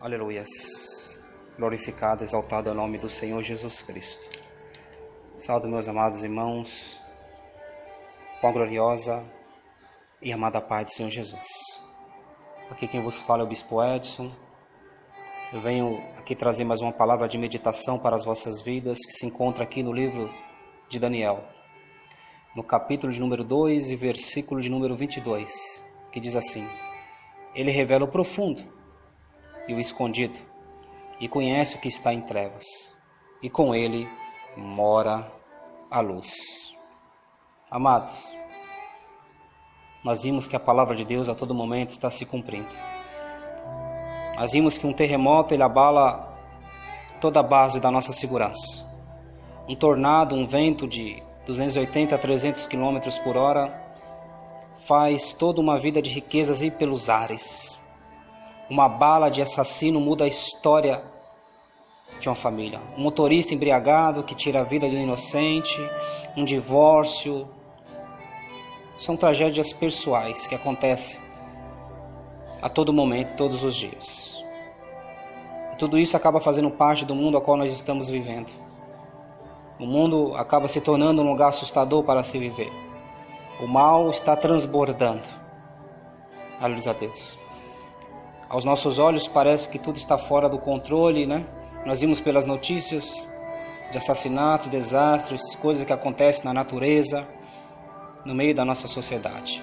Aleluias. Glorificado, exaltado é o nome do Senhor Jesus Cristo. Salve, meus amados irmãos, com a gloriosa e amada paz do Senhor Jesus. Aqui quem vos fala é o Bispo Edson. Eu venho aqui trazer mais uma palavra de meditação para as vossas vidas, que se encontra aqui no livro de Daniel, no capítulo de número 2 e versículo de número 22, que diz assim: Ele revela o profundo e o escondido, e conhece o que está em trevas, e com ele mora a luz. Amados, nós vimos que a palavra de Deus a todo momento está se cumprindo. Nós vimos que um terremoto ele abala toda a base da nossa segurança. Um tornado, um vento de 280 a 300 km por hora faz toda uma vida de riquezas ir pelos ares. Uma bala de assassino muda a história de uma família. Um motorista embriagado que tira a vida de um inocente, um divórcio. São tragédias pessoais que acontecem a todo momento, todos os dias. E tudo isso acaba fazendo parte do mundo ao qual nós estamos vivendo. O mundo acaba se tornando um lugar assustador para se viver. O mal está transbordando. Aleluia a Deus. Aos nossos olhos parece que tudo está fora do controle, né? Nós vimos pelas notícias de assassinatos, desastres, coisas que acontecem na natureza, no meio da nossa sociedade.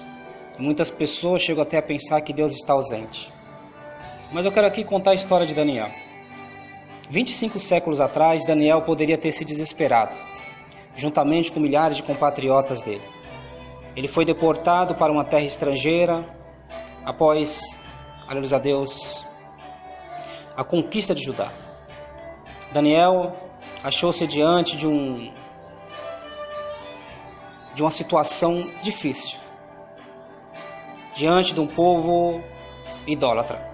E muitas pessoas chegam até a pensar que Deus está ausente. Mas eu quero aqui contar a história de Daniel. 25 séculos atrás, Daniel poderia ter se desesperado, juntamente com milhares de compatriotas dele. Ele foi deportado para uma terra estrangeira após, aleluia a Deus, a conquista de Judá. Daniel achou-se diante de uma situação difícil, diante de um povo idólatra.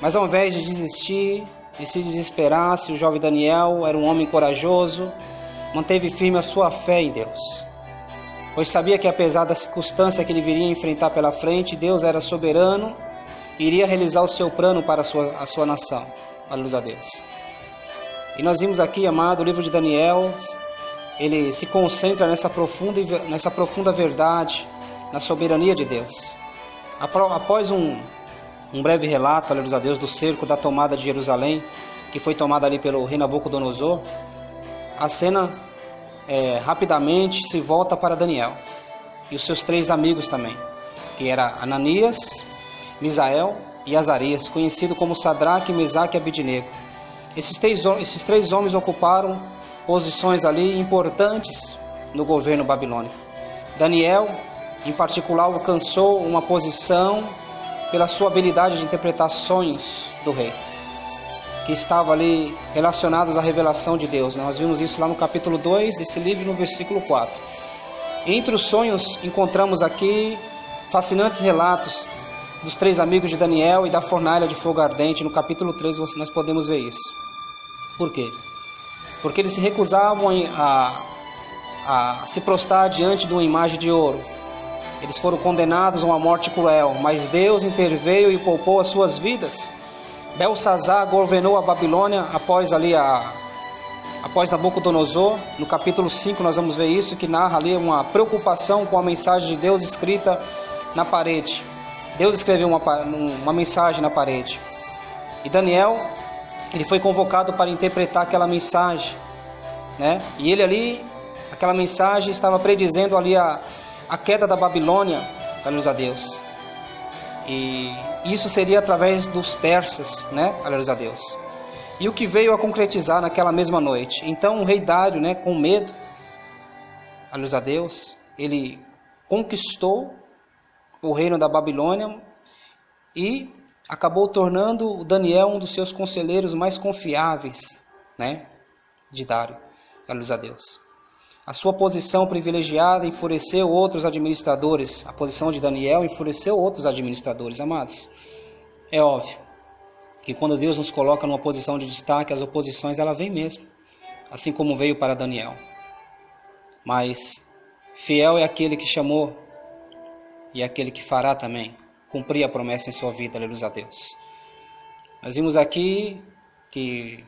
Mas ao invés de desistir, de se desesperar, o jovem Daniel era um homem corajoso, manteve firme a sua fé em Deus, pois sabia que apesar da circunstância que ele viria enfrentar pela frente, Deus era soberano e iria realizar o seu plano para a sua nação. Aleluia a Deus. E nós vimos aqui, amado, o livro de Daniel, ele se concentra nessa profunda verdade, na soberania de Deus. Após um breve relato, aleluia a Deus, do cerco da tomada de Jerusalém, que foi tomada ali pelo rei Nabucodonosor, a cena rapidamente se volta para Daniel e os seus 3 amigos também, que era Ananias, Misael e Azarias, conhecido como Sadraque, Mesaque e Abidnego. Esses três homens ocuparam posições ali importantes no governo babilônico. Daniel, em particular, alcançou uma posição pela sua habilidade de interpretar sonhos do rei, que estavam ali relacionados à revelação de Deus. Nós vimos isso lá no capítulo 2 desse livro, no versículo 4. Entre os sonhos, encontramos aqui fascinantes relatos dos 3 amigos de Daniel e da fornalha de fogo ardente. No capítulo 3 nós podemos ver isso. Por quê? Porque eles se recusavam a se prostrar diante de uma imagem de ouro. Eles foram condenados a uma morte cruel, mas Deus interveio e poupou as suas vidas. Belsazar governou a Babilônia após Nabucodonosor. No capítulo 5 nós vamos ver isso, que narra ali uma preocupação com a mensagem de Deus escrita na parede. Deus escreveu uma mensagem na parede. E Daniel, ele foi convocado para interpretar aquela mensagem, né? E ele ali, aquela mensagem estava predizendo ali a queda da Babilônia, aleluia a Deus. E isso seria através dos persas, né? Aleluia a Deus. E o que veio a concretizar naquela mesma noite. Então o rei Dário, né, com medo, aleluia a Deus, ele conquistou o reino da Babilônia e acabou tornando Daniel um dos seus conselheiros mais confiáveis, né, de Dário. Aleluia a Deus. A sua posição privilegiada enfureceu outros administradores. A posição de Daniel enfureceu outros administradores, amados. É óbvio que quando Deus nos coloca numa posição de destaque, as oposições ela vem mesmo, assim como veio para Daniel. Mas fiel é aquele que chamou e aquele que fará também cumprir a promessa em sua vida, aleluia a Deus. Nós vimos aqui que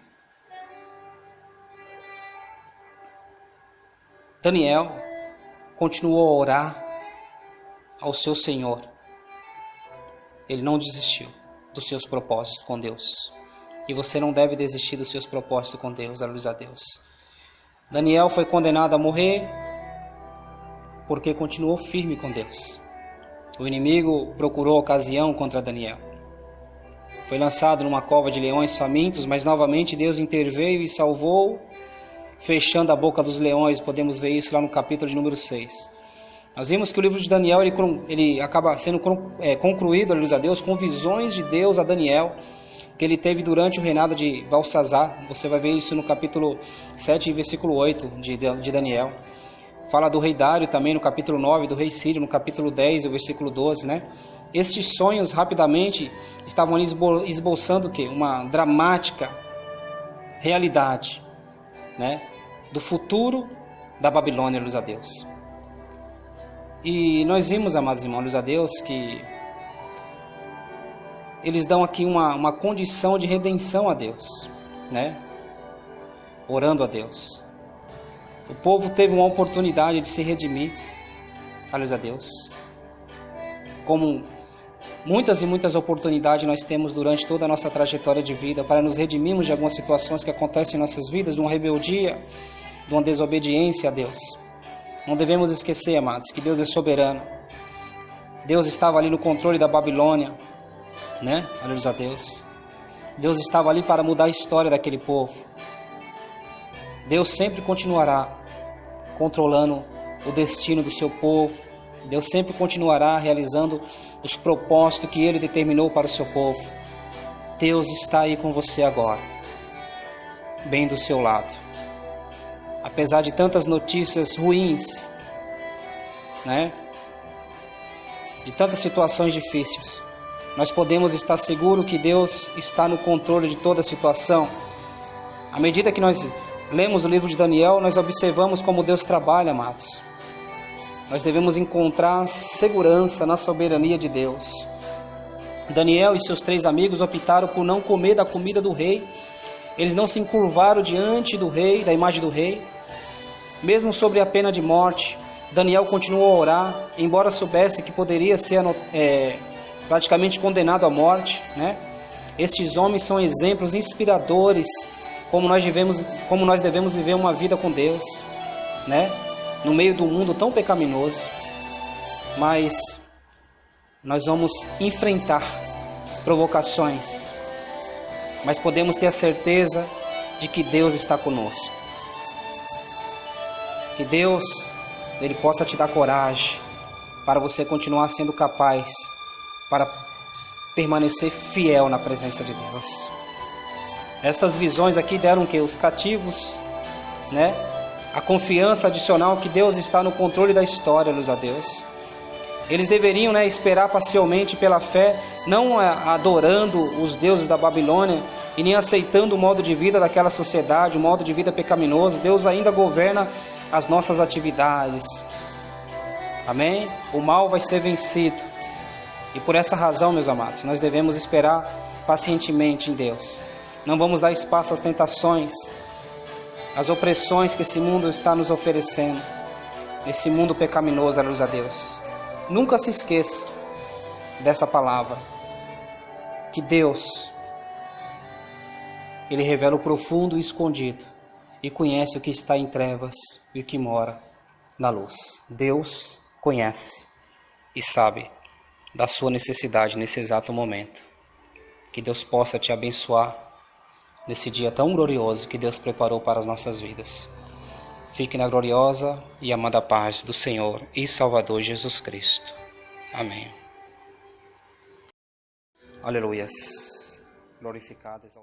Daniel continuou a orar ao seu Senhor. Ele não desistiu dos seus propósitos com Deus. E você não deve desistir dos seus propósitos com Deus, aleluia a Deus. Daniel foi condenado a morrer porque continuou firme com Deus. O inimigo procurou ocasião contra Daniel. Foi lançado numa cova de leões famintos, mas novamente Deus interveio e salvou, fechando a boca dos leões. Podemos ver isso lá no capítulo de número 6. Nós vimos que o livro de Daniel ele acaba sendo concluído, aleluia a Deus, com visões de Deus a Daniel, que ele teve durante o reinado de Belsazar. Você vai ver isso no capítulo 7, versículo 8 de Daniel. Fala do rei Dário também no capítulo 9, do rei Sírio no capítulo 10, o versículo 12, né? Estes sonhos rapidamente estavam ali esboçando o quê? Uma dramática realidade, né? Do futuro da Babilônia, aleluia a Deus. E nós vimos, amados irmãos, aleluia a Deus, que eles dão aqui uma condição de redenção a Deus, né? Orando a Deus. O povo teve uma oportunidade de se redimir, aleluia a Deus. Como muitas e muitas oportunidades nós temos durante toda a nossa trajetória de vida para nos redimirmos de algumas situações que acontecem em nossas vidas, de uma rebeldia, de uma desobediência a Deus. Não devemos esquecer, amados, que Deus é soberano. Deus estava ali no controle da Babilônia, né? Aleluia a Deus. Deus estava ali para mudar a história daquele povo. Deus sempre continuará controlando o destino do seu povo. Deus sempre continuará realizando os propósitos que Ele determinou para o seu povo. Deus está aí com você agora, bem do seu lado. Apesar de tantas notícias ruins, né? De tantas situações difíceis, nós podemos estar seguros que Deus está no controle de toda a situação. À medida que nós lemos o livro de Daniel, nós observamos como Deus trabalha, amados. Nós devemos encontrar segurança na soberania de Deus. Daniel e seus 3 amigos optaram por não comer da comida do rei. Eles não se encurvaram diante do rei, da imagem do rei. Mesmo sobre a pena de morte, Daniel continuou a orar, embora soubesse que poderia ser praticamente condenado à morte, né? Estes homens são exemplos inspiradores como nós devemos viver uma vida com Deus, né? No meio de um mundo tão pecaminoso. Mas nós vamos enfrentar provocações, mas podemos ter a certeza de que Deus está conosco. Que Deus, Ele possa te dar coragem para você continuar sendo capaz, para permanecer fiel na presença de Deus. Estas visões aqui deram que os cativos, né? A confiança adicional que Deus está no controle da história, luz a Deus. Eles deveriam, né, esperar pacialmente pela fé, não adorando os deuses da Babilônia e nem aceitando o modo de vida daquela sociedade, o modo de vida pecaminoso. Deus ainda governa as nossas atividades. Amém? O mal vai ser vencido. E por essa razão, meus amados, nós devemos esperar pacientemente em Deus. Não vamos dar espaço às tentações, às opressões que esse mundo está nos oferecendo. Esse mundo pecaminoso, a luz a Deus. Nunca se esqueça dessa palavra. Que Deus, Ele revela o profundo e escondido. E conhece o que está em trevas e o que mora na luz. Deus conhece e sabe da sua necessidade nesse exato momento. Que Deus possa te abençoar nesse dia tão glorioso que Deus preparou para as nossas vidas. Fique na gloriosa e amada paz do Senhor e Salvador Jesus Cristo. Amém. Aleluias. Glorificado, exaltado.